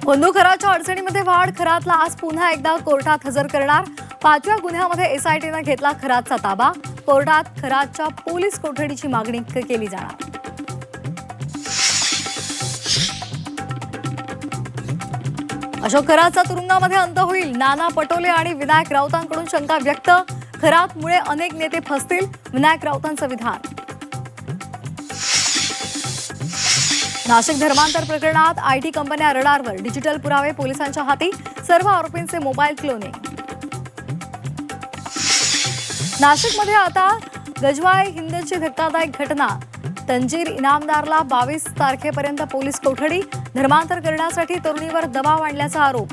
बंदूकराच्या अडचणीमध्ये वाढ, खरातला आज पुन्हा एकदा कोर्टात हजर करणार। 5व्या गुन्ह्यामध्ये एसआयटीने घेतला खरातचा ताबा। कोर्टात खरातच्या पोलीस कोठडीची मागणी केली जाणार। अशोक खरातचा तुरुंगामध्ये अंत होईल, नाना पटोले आणि विनायक राऊतांकडून शंका व्यक्त। खरातमुळे अनेक नेते फसतील, विनायक राऊतांचं विधान। नाशिक धर्मांतर प्रकरणात आयटी कंपन्या रडारवर, डिजिटल पुरावे पोलिसांच्या हाती, सर्व आरोपींचे मोबाईल क्लोनिंग। नाशिकमध्ये आता गजवाई हिंदची धक्कादायक घटना, तंजीर इनामदारला 22 तारखेपर्यंत पोलीस कोठडी, धर्मांतर करण्यासाठी तरुणीवर दबाव आणल्याचा आरोप।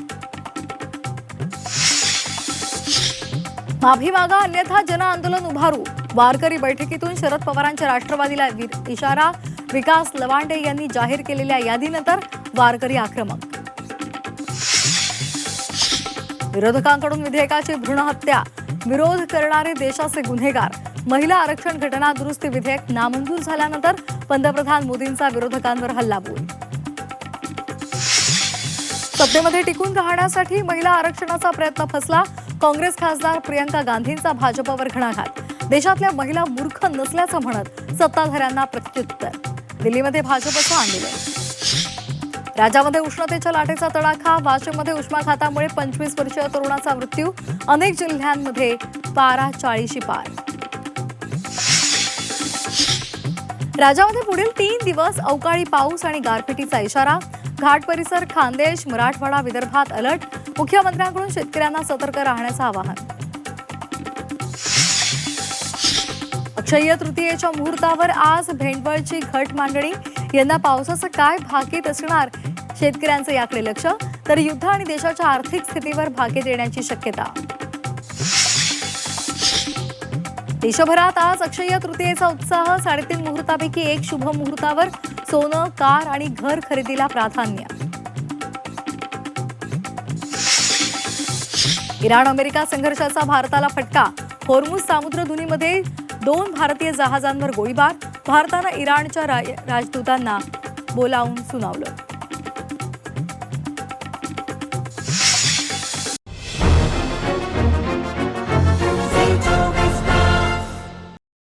माफी मागा अन्यथा जनआंदोलन उभारू, वारकरी बैठकीतून शरद पवारांच्या राष्ट्रवादीला इशारा। विकास लवांडे यांनी जाहीर केलेल्या यादीनंतर वारकरी आक्रमक। विरोधकांकडून विधेयकाची भ्रूण हत्या, विरोध करणारे देशाचे गुन्हेगार। महिला आरक्षण घटना दुरुस्ती विधेयक नामंजूर झाल्यानंतर पंतप्रधान मोदींचा विरोधकांवर हल्लाबोल। सत्तेमध्ये टिकून राहण्यासाठी महिला आरक्षणाचा प्रयत्न फसला, काँग्रेस खासदार प्रियंका गांधींचा भाजपवर घणाघात। देशातल्या महिला मूर्ख नसल्याचं म्हणत सत्ताधाऱ्यांना प्रत्युत्तर। दिल्लीमध्ये भाजपचं आंदोलन। राज्यामध्ये उष्णतेच्या लाटेचा तडाखा, वाशिममध्ये उष्माघातामुळे 25 वर्षीय तरुणाचा मृत्यू, अनेक जिल्ह्यांमध्ये पारा 40शी पार। राज्यामध्ये पुढील 3 दिवस अवकाळी पाऊस आणि गारपिटीचा इशारा। घाट परिसर, खानदेश, मराठवाडा, विदर्भात अलर्ट। मुख्यमंत्र्यांकडून शेतकऱ्यांना सतर्क राहण्याचं आवाहन। अक्षय्य तृतीयेच्या मुहूर्तावर आज भेंडवळची घट मांडणी। यंदा पावसाचं काय भाकीत असणार, शेतकऱ्यांचं याकडे लक्ष, तर युद्ध आणि देशाच्या आर्थिक स्थितीवर भाकीत येण्याची शक्यता। देशभरात आज अक्षय्य तृतीयेचा उत्साह, 3.5 मुहूर्तापैकी एक शुभ मुहूर्तावर सोनं, कार आणि घर खरेदीला प्राधान्य। इराण अमेरिका संघर्षाचा भारताला फटका, होर्मुझ सामुद्रधुनीमध्ये 2 भारतीय जहाजांवर गोळीबार, भारतानं इराणच्या राजदूतांना बोलावून सुनावलं।